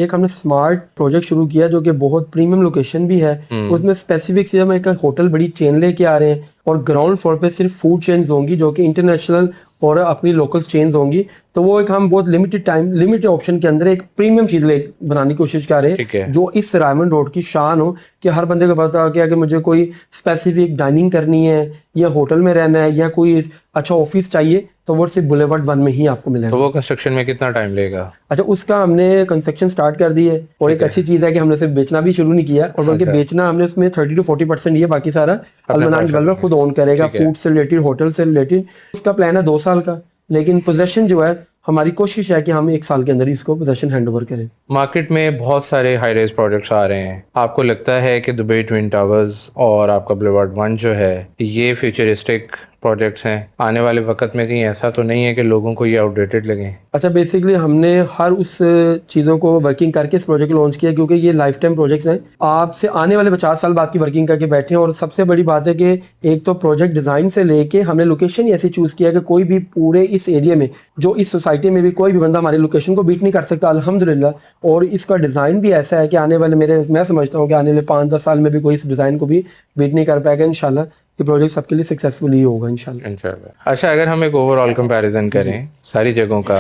एक हमने स्मार्ट प्रोजेक्ट शुरू किया जो कि बहुत प्रीमियम लोकेशन भी है। उसमें स्पेसिफिक से हम एक होटल बड़ी चेन लेके आ रहे हैं और ग्राउंड फ्लोर पे सिर्फ फूड चेन्स होंगी जो कि इंटरनेशनल और अपनी लोकल चेन्स होंगी, तो वो एक हम बहुत लिमिटेड टाइम लिमिटेड ऑप्शन के अंदर एक प्रीमियम चीज़ ले बनाने की कोशिश कर रहे ठीक हैं है। जो इस रायमंड रोड की शान हो, कि हर बंदे को पता हो कि अगर मुझे कोई स्पेसिफिक डाइनिंग करनी है या होटल में रहना है या कोई अच्छा ऑफिस चाहिए तो वो सिर्फ बुलेवर्ड 1 में ही आपको मिलेगा। तो वो कंस्ट्रक्शन में कितना टाइम लेगा? अच्छा, उसका हमने कंस्ट्रक्शन स्टार्ट कर दी है और एक अच्छी चीज़ है कि हमने सिर्फ बेचना भी शुरू नहीं किया, और बल्कि बेचना हमने उसमें 30 to 40% ये, बाकी सारा अल-मनान डेवलपर खुद ओन करेगा, फूड से रिलेटेड, होटल से रिलेटेड। उसका प्लान है 2 साल का, लेकिन पोजेशन जो है हमारी कोशिश है कि हम 1 साल के अंदर ही इसको पोजेशन हैंड ओवर करें। मार्केट में बहुत सारे हाई रेज प्रोजेक्ट्स आ रहे हैं, आपको लगता है कि दुबई ट्विन टावर्स और आपका बुलेवार्ड 1 जो है ये फ्यूचरिस्टिक प्रोजेक्ट्स हैं? आने वाले वक्त में कहीं ऐसा तो नहीं है कि लोगों को ये आउटडेटेड लगे? अच्छा, बेसिकली हमने हर उस चीज़ों को वर्किंग करके इस प्रोजेक्ट को लॉन्च किया, क्योंकि ये लाइफ टाइम प्रोजेक्ट्स हैं, आपसे आने वाले 50 साल बाद की वर्किंग करके बैठे हैं। और सबसे बड़ी बात है कि एक तो प्रोजेक्ट डिज़ाइन से लेके हमने लोकेशन ही ऐसी चूज़ किया कि कोई भी पूरे इस एरिया में, जो इस सोसाइटी में भी कोई भी बंदा हमारी लोकेशन को बीट नहीं कर सकता, अल्हम्दुलिल्लाह। और इसका डिज़ाइन भी ऐसा है कि आने वाले मैं समझता हूँ कि आने वाले 5-10 साल में भी कोई इस डिज़ाइन को भी बीट नहीं कर पाएगा। इंशाल्लाह ये प्रोजेक्ट सबके लिए सक्सेसफुल ही होगा इंशाल्लाह। अच्छा, अगर हम एक ओवरऑल कंपैरिजन करें सारी जगहों का,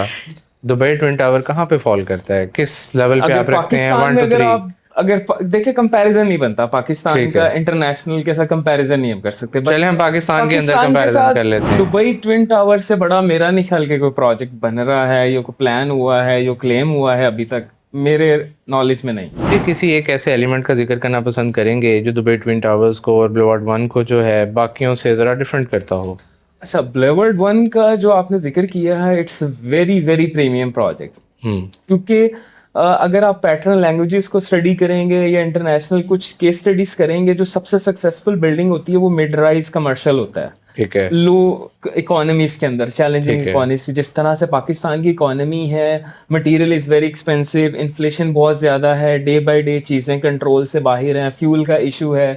दुबई ट्विन टावर कहाँ पे फॉल करता है, किस लेवल पे आप रखते हैं? 1 to 3 अगर देखिए कंपैरिजन नहीं बनता पाकिस्तान का इंटरनेशनल के साथ कंपैरिजन नहीं हम कर सकते। चले हम पाकिस्तान के अंदर कंपैरिजन कर लेते हैं। दुबई ट्विन टावर से बड़ा मेरा नहीं ख्याल कि कोई प्रोजेक्ट बन रहा है, यो कोई प्लान हुआ है, यो क्लेम हुआ है, अभी तक मेरे नॉलेज में नहीं। ये किसी एक ऐसे एलिमेंट का जिक्र करना पसंद करेंगे जो दुबई ट्विन टावर्स को और बुलेवार्ड 1 को जो है बाकियों से ज़रा डिफरेंट करता हो? अच्छा, बुलेवार्ड 1 का जो आपने जिक्र किया है, it's very very premium project, क्योंकि अगर आप पैटर्न लैंग्वेजेस को स्टडी करेंगे या इंटरनेशनल कुछ केस स्टडीज करेंगे, जो सबसे सक्सेसफुल बिल्डिंग होती है वो मिड राइज कमर्शियल होता है। ठीक है। लो इकोनॉमीज के अंदर, चैलेंजिंग इकोनॉमीज, जिस तरह से पाकिस्तान की इकोनॉमी है, material is very expensive, inflation बहुत ज़्यादा है, डे बाय डे चीज़ें कंट्रोल से बाहर हैं, फ्यूल का इशू है।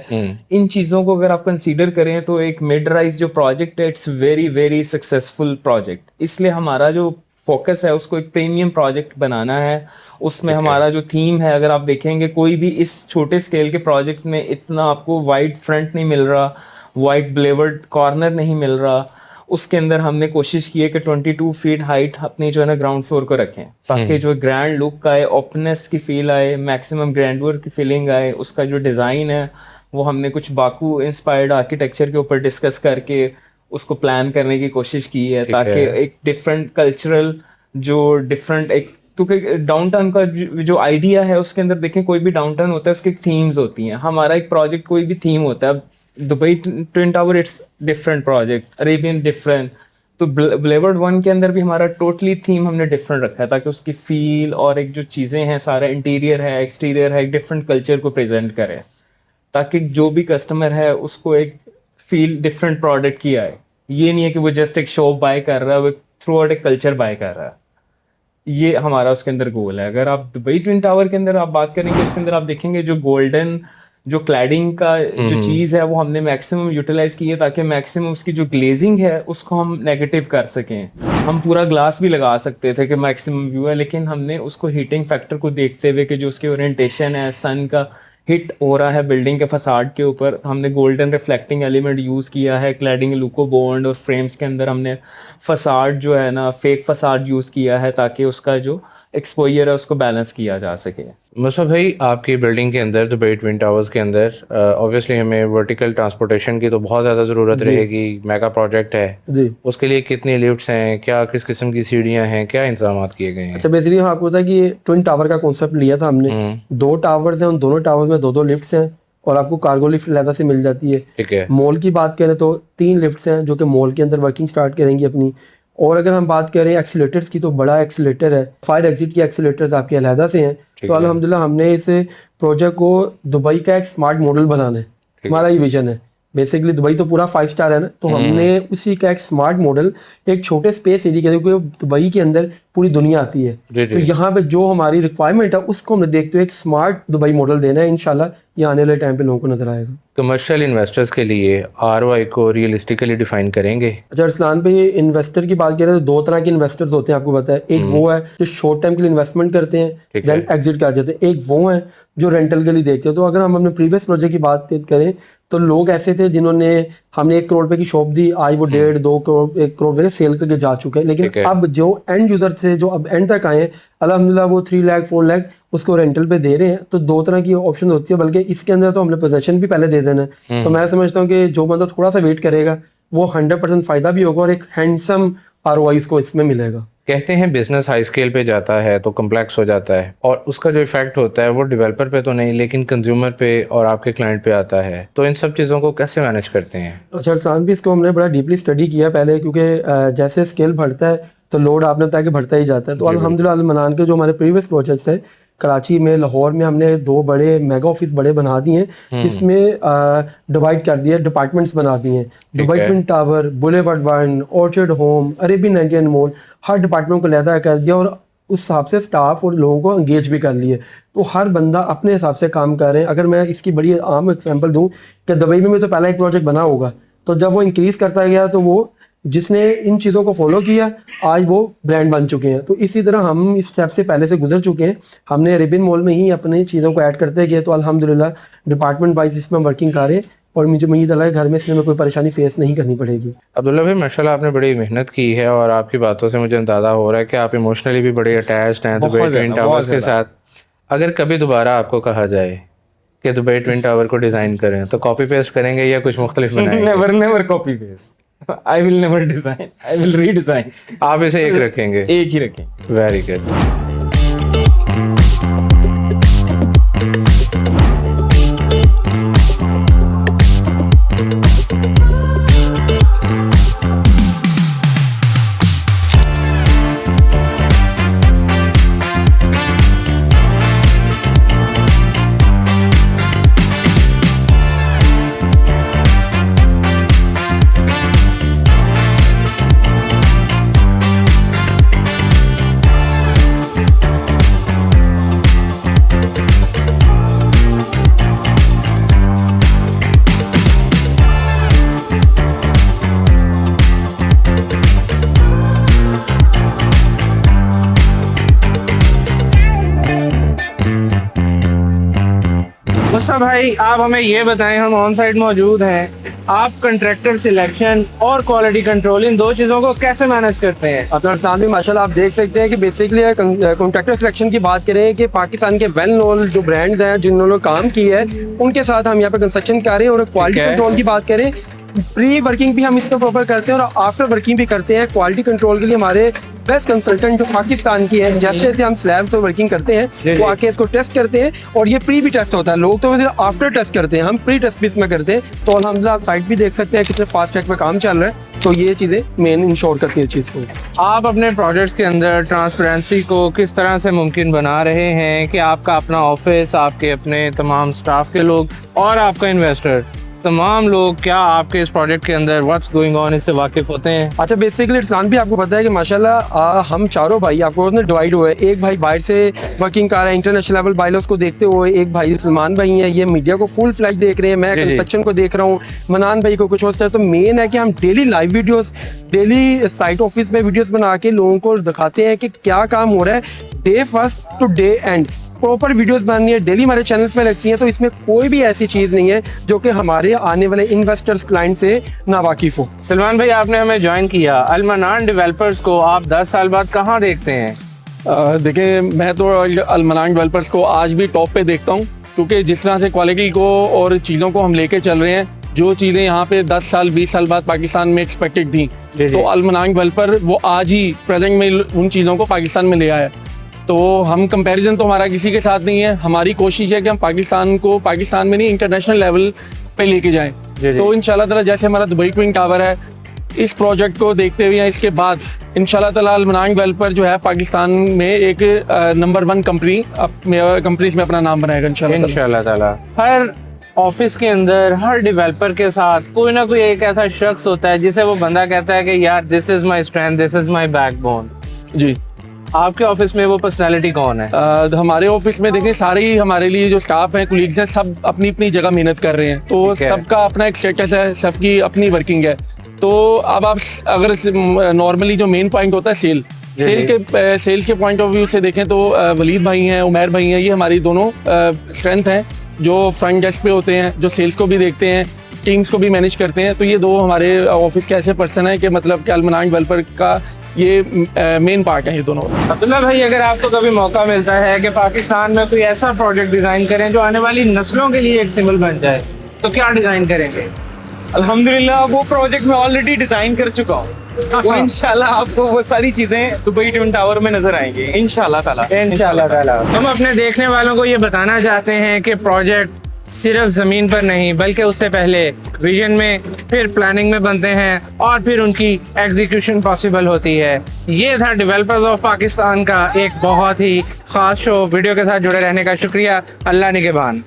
इन चीज़ों को अगर आप कंसीडर करें तो एक मिड राइज जो प्रोजेक्ट है, it's very very successful project. इसलिए हमारा जो फोकस है उसको एक प्रीमियम प्रोजेक्ट बनाना है। उसमें हमारा जो थीम है, अगर आप देखेंगे कोई भी इस छोटे स्केल के प्रोजेक्ट में इतना आपको वाइड फ्रंट नहीं मिल रहा, वाइड ब्लेवर्ड कॉर्नर नहीं मिल रहा, उसके अंदर हमने कोशिश की है कि 22 फीट हाइट अपनी जो है ना ग्राउंड फ्लोर को रखें, ताकि जो ग्रैंड लुक आए, ओपननेस की फील आए, मैक्सिमम ग्रैंडवर की फीलिंग आए। उसका जो डिज़ाइन है वो हमने कुछ बाकू इंस्पायर्ड आर्किटेक्चर के ऊपर डिस्कस करके उसको प्लान करने की कोशिश की है, ताकि एक डिफरेंट कल्चरल जो डिफरेंट एक, क्योंकि डाउनटाउन का जो आइडिया है उसके अंदर देखें कोई भी डाउनटाउन होता है उसकी थीम्स होती हैं। हमारा एक प्रोजेक्ट कोई भी थीम होता है, Dubai twin tower it's different project, Arabian different. तो बुलेवार्ड 1 के अंदर भी हमारा टोटली थीम हमने डिफरेंट रखा है, ताकि उसकी फील और एक जो चीज़ें हैं, सारा इंटीरियर है, एक्सटीरियर है, एक डिफरेंट कल्चर को प्रेजेंट करे, ताकि जो भी कस्टमर है उसको एक फील डिफरेंट प्रोडक्ट की आए। ये नहीं है कि वो जस्ट एक शॉप बाय कर रहा है, वो थ्रू आउट एक कल्चर बाय कर रहा है। ये हमारा उसके अंदर गोल है। अगर आप दुबई ट्विन टावर के अंदर आप बात करेंगे, उसके अंदर आप देखेंगे जो गोल्डन जो क्लैडिंग का जो चीज़ है वो हमने मैक्सिमम यूटिलाइज की है, ताकि मैक्सिमम उसकी जो ग्लेजिंग है उसको हम नेगेटिव कर सकें। हम पूरा ग्लास भी लगा सकते थे कि मैक्सिमम व्यू है, लेकिन हमने उसको हीटिंग फैक्टर को देखते हुए कि जो उसकी ओरिएंटेशन है, सन का हिट हो रहा है बिल्डिंग के फसाड के ऊपर, हमने गोल्डन रिफ्लेक्टिंग एलिमेंट यूज़ किया है। क्लैडिंग लुको बॉन्ड और फ्रेम्स के अंदर हमने फसाड जो है ना फेक फसाड यूज़ किया है, ताकि उसका जो एक्सपोजर है उसको बैलेंस किया जा सके। मुस्तफा भाई, आपकी बिल्डिंग के अंदर दुबई ट्विन टावर्स के अंदर ऑब्वियसली हमें वर्टिकल ट्रांसपोर्टेशन की तो बहुत ज़्यादा ज़रूरत रहेगी, मेगा प्रोजेक्ट है जी। उसके लिए कितनी लिफ्ट्स हैं, क्या किस किस्म की सीढ़ियाँ हैं, क्या इंतजाम किए गए हैं? अच्छा, बेसिकली हम आपको पता है कि ट्विन टावर का कॉन्सेप्ट लिया था हमने, 2 टावर्स हैं, उन दोनों टावर्स में 2-2 लिफ्ट्स हैं और आपको कार्गो लिफ्ट अलग से मिल जाती है। ठीक है। मॉल की बात करें तो 3 लिफ्ट्स हैं जो कि मॉल के अंदर वर्किंग स्टार्ट करेंगी अपनी। और अगर हम बात करें एक्सीलेटर्स की, तो बड़ा एक्सीलेटर है, फायर एग्जिट की एक्सीलेटर्स आपके अलहदा से हैं। तो अल्हम्दुलिल्लाह हमने इस प्रोजेक्ट को दुबई का एक स्मार्ट मॉडल बनाना है, हमारा ये विजन है। बेसिकली दुबई तो पूरा 5 स्टार है ना, तो हमने उसी का एक स्मार्ट मॉडल एक छोटे स्पेस एरिया के, क्योंकि दुबई के अंदर पूरी दुनिया आती है, तो यहाँ पे जो हमारी रिक्वायरमेंट है उसको हमने देखते हुए एक स्मार्ट दुबई मॉडल देना है। इंशाल्लाह ये आने वाले टाइम पे लोगों को नजर आएगा। कमर्शियल इन्वेस्टर्स के लिए ROI को रियलिस्टिकली डिफाइन करेंगे? अच्छा, अरसलान पे इन्वेस्टर की बात करें तो 2 तरह के इन्वेस्टर्स होते हैं, आपको पता है। एक वो है जो शॉर्ट टाइम के लिए इन्वेस्टमेंट करते हैं, देन एग्जिट कर जाते हैं। एक वो है जो रेंटल के लिए देखते हैं। तो अगर हम अपने प्रीवियस प्रोजेक्ट की बात करें तो लोग ऐसे थे जिन्होंने हमने 1 करोड़ रुपए की शॉप दी, आज वो 1.5-2 करोड़ 1 करोड़ रुपए सेल करके जा चुके हैं। ठीक है। लेकिन अब जो एंड यूजर थे जो अब एंड तक आए हैं, अल्हम्दुलिल्लाह वो 3 लाख 4 लाख उसको रेंटल पे दे रहे हैं। तो 2 तरह की ऑप्शन होती है, बल्कि इसके अंदर तो हमने पोजेशन भी पहले दे देना है। तो मैं समझता हूँ कि जो बंदा थोड़ा सा वेट करेगा वो 100% फायदा भी होगा और एक हैंडसम ROI इसको इसमें मिलेगा। कहते हैं बिजनेस हाई स्केल पे जाता है तो कम्प्लेक्स हो जाता है और उसका जो इफेक्ट होता है वो डेवलपर पे तो नहीं लेकिन कंज्यूमर पे और आपके क्लाइंट पे आता है। तो इन सब चीज़ों को कैसे मैनेज करते हैं? अच्छा अरसान भी इसको हमने बड़ा डीपली स्टडी किया पहले, क्योंकि जैसे स्केल बढ़ता है तो लोड आपने बताया कि बढ़ता ही जाता है। तो अल्हम्दुलिल्लाह अल मनान के जो हमारे प्रीवियस प्रोजेक्ट्स हैं कराची में, लाहौर में, हमने 2 बड़े मेगा ऑफिस बड़े बना दिए हैं जिसमें डिवाइड कर दिया, डिपार्टमेंट्स बना दिए हैं। Dubai twin tower, boulevard 1, orchard home, Arabian 99 mall, हर डिपार्टमेंट को लहदा कर दिया और उस हिसाब से स्टाफ और लोगों को एंगेज भी कर लिए। तो हर बंदा अपने हिसाब से काम कर रहे हैं। अगर मैं इसकी बड़ी आम एग्जांपल दूं कि दुबई में तो पहला एक प्रोजेक्ट बना होगा, तो जब वो इंक्रीज करता गया तो वो जिसने इन चीज़ों को फॉलो किया आज वो ब्रांड बन चुके हैं। तो इसी तरह हम इस स्टेप से पहले से गुजर चुके हैं। हमने अरेबियन मॉल में ही अपनी चीज़ों को ऐड करते गए, तो अल्हम्दुलिल्लाह डिपार्टमेंट वाइज इसमें वर्किंग कर रहे हैं और मुझे उम्मीद है घर में इसमें कोई परेशानी फेस नहीं करनी पड़ेगी। अब्दुल्ला भाई माशाल्लाह आपने बड़ी मेहनत की है और आपकी बातों से मुझे अंदाज़ा हो रहा है कि आप इमोशनली भी बड़े अटैच्ड हैं दुबई ट्विन टावर्स के साथ। अगर कभी दोबारा आपको कहा जाए कि दुबई ट्विन टावर को डिज़ाइन करें तो कॉपी पेस्ट करेंगे या कुछ मुख्तलिफ बनाएंगे? Never copy paste, I will never design, I will redesign. आप इसे एक रखेंगे? एक ही रखें। Very good. मुस्तफा भाई आप हमें ये बताएं, हम ऑन साइड मौजूद हैं, आप कंट्रैक्टर सिलेक्शन और क्वालिटी कंट्रोल इन 2 चीज़ों को कैसे मैनेज करते हैं? अपना साथ में माशाल्लाह आप देख सकते हैं कि बेसिकली कॉन्ट्रैक्टर सिलेक्शन की बात करें कि पाकिस्तान के वेल नोन जो ब्रांड्स हैं जिन्होंने काम किया है उनके साथ हम यहाँ पे कंस्ट्रक्शन कर रहे हैं। और क्वालिटी कंट्रोल की बात करें, प्री वर्किंग भी हम इसमें प्रॉपर करते हैं और आफ्टर वर्किंग भी करते हैं। क्वालिटी कंट्रोल के लिए हमारे बेस्ट कंसल्टेंट जो पाकिस्तान की है, जैसे जैसे हम स्लैब्स और वर्किंग करते हैं वो आके इसको टेस्ट करते हैं और ये प्री भी टेस्ट होता है। लोग तो सिर्फ आफ्टर टेस्ट करते हैं, हम प्री टेस्ट भी इसमें करते हैं। तो अल्हम्दुलिल्लाह आप साइट भी देख सकते हैं कितने फास्ट ट्रैक पे काम चल रहा है। तो ये चीज़ें मेन इंश्योर करती है चीज़ को। आप अपने प्रोजेक्ट्स के अंदर ट्रांसपेरेंसी को किस तरह से मुमकिन बना रहे हैं कि आपका अपना ऑफिस, आपके अपने तमाम स्टाफ के लोग और आपका इन्वेस्टर, तमाम लोग क्या आपके इस प्रोजेक्ट के अंदर व्हाट्स गोइंग ऑन इससे वाकिफ होते हैं? अच्छा बेसिकली इरफान भी आपको पता है कि माशाल्लाह हम चारों भाई आपको डिवाइड हुए। एक भाई बाहर से वर्किंग कर रहा है, इंटरनेशनल लेवल बाइलॉस को देखते हुए। एक भाई सलमान भाई हैं, ये मीडिया को फुल फ्लैश देख रहे हैं। मैं कंस्ट्रक्शन को देख रहा हूँ, मनान भाई को कुछ और तरह। तो मेन है कि हम daily live videos, daily site office में वीडियोस बना के लोगों को दिखाते हैं कि क्या काम हो रहा है day first to day end. Proper videos बननी है, डेली हमारे चैनल्स में लगती हैं। तो इसमें कोई भी ऐसी चीज़ नहीं है जो कि हमारे आने वाले इन्वेस्टर्स क्लाइंट से नावाकिफ हो। सलमान भाई आपने हमें ज्वाइन किया, अल मनान डेवलपर्स को आप 10 साल बाद कहाँ देखते हैं? देखिए मैं तो अल मनान डेवलपर्स को आज भी टॉप पे देखता हूँ, क्योंकि जिस तरह से क्वालिटी को और चीज़ों को हम लेके चल रहे हैं, जो चीज़ें यहाँ पे 10 साल 20 साल बाद पाकिस्तान में एक्सपेक्टेड थी, तो अल मनान डेवलपर वो आज ही प्रेजेंट में उन चीज़ों को पाकिस्तान में ले आया। तो हम कंपैरिजन तो हमारा किसी के साथ नहीं है। हमारी कोशिश है कि हम पाकिस्तान को पाकिस्तान में नहीं इंटरनेशनल लेवल पे लेके जाएं। तो इंशाल्लाह ताला जैसे हमारा दुबई ट्विन टावर है, इस प्रोजेक्ट को देखते हुए इसके बाद इंशाल्लाह ताला अल मनान डेवलपर जो है पाकिस्तान में एक नंबर 1 कंपनीज में अपना नाम बनाएगा इंशाल्लाह ताला। हर ऑफिस के अंदर हर डेवलपर के साथ कोई ना कोई एक ऐसा शख्स होता है जिसे वो बंदा कहता है कि यार this is my strength, this is my backbone. जी, आपके ऑफिस में वो पर्सनालिटी कौन है? हमारे ऑफिस में देखें सारे ही हमारे लिए जो स्टाफ हैं, कोलीग्स हैं, सब अपनी अपनी जगह मेहनत कर रहे हैं। तो सबका अपना एक स्टेटस है, सबकी अपनी वर्किंग है। तो अब आप अगर नॉर्मली जो मेन पॉइंट होता है सेल्स के पॉइंट ऑफ व्यू से देखें तो वलीद भाई हैं, उमैर भाई हैं, ये हमारी दोनों स्ट्रेंथ हैं। जो फ्रंट डेस्क पे होते हैं, जो सेल्स को भी देखते हैं, टीम्स को भी मैनेज करते हैं। तो ये दो हमारे ऑफिस के ऐसे पर्सन हैं कि मतलब कि अल-मनान डेवलपर का ये मेन पार्ट है ये दोनों। अब्दुल्ला भाई, अगर आपको कभी मौका मिलता है कि पाकिस्तान में कोई ऐसा प्रोजेक्ट डिजाइन करें जो आने वाली नस्लों के लिए एक सिंबल बन जाए, तो क्या डिजाइन करेंगे? अल्हम्दुलिल्लाह वो प्रोजेक्ट मैं ऑलरेडी डिजाइन कर चुका हूँ। वो इंशाल्लाह आपको वो सारी चीजें दुबई ट्विन टावर में नजर आएंगी इंशाल्लाह ताला। इंशाल्लाह ताला। हम अपने देखने वालों को ये बताना चाहते हैं कि प्रोजेक्ट सिर्फ ज़मीन पर नहीं बल्कि उससे पहले विजन में, फिर प्लानिंग में बनते हैं और फिर उनकी एग्जीक्यूशन पॉसिबल होती है। ये था डेवलपर्स ऑफ पाकिस्तान का एक बहुत ही ख़ास शो। वीडियो के साथ जुड़े रहने का शुक्रिया। अल्लाह निगहबान।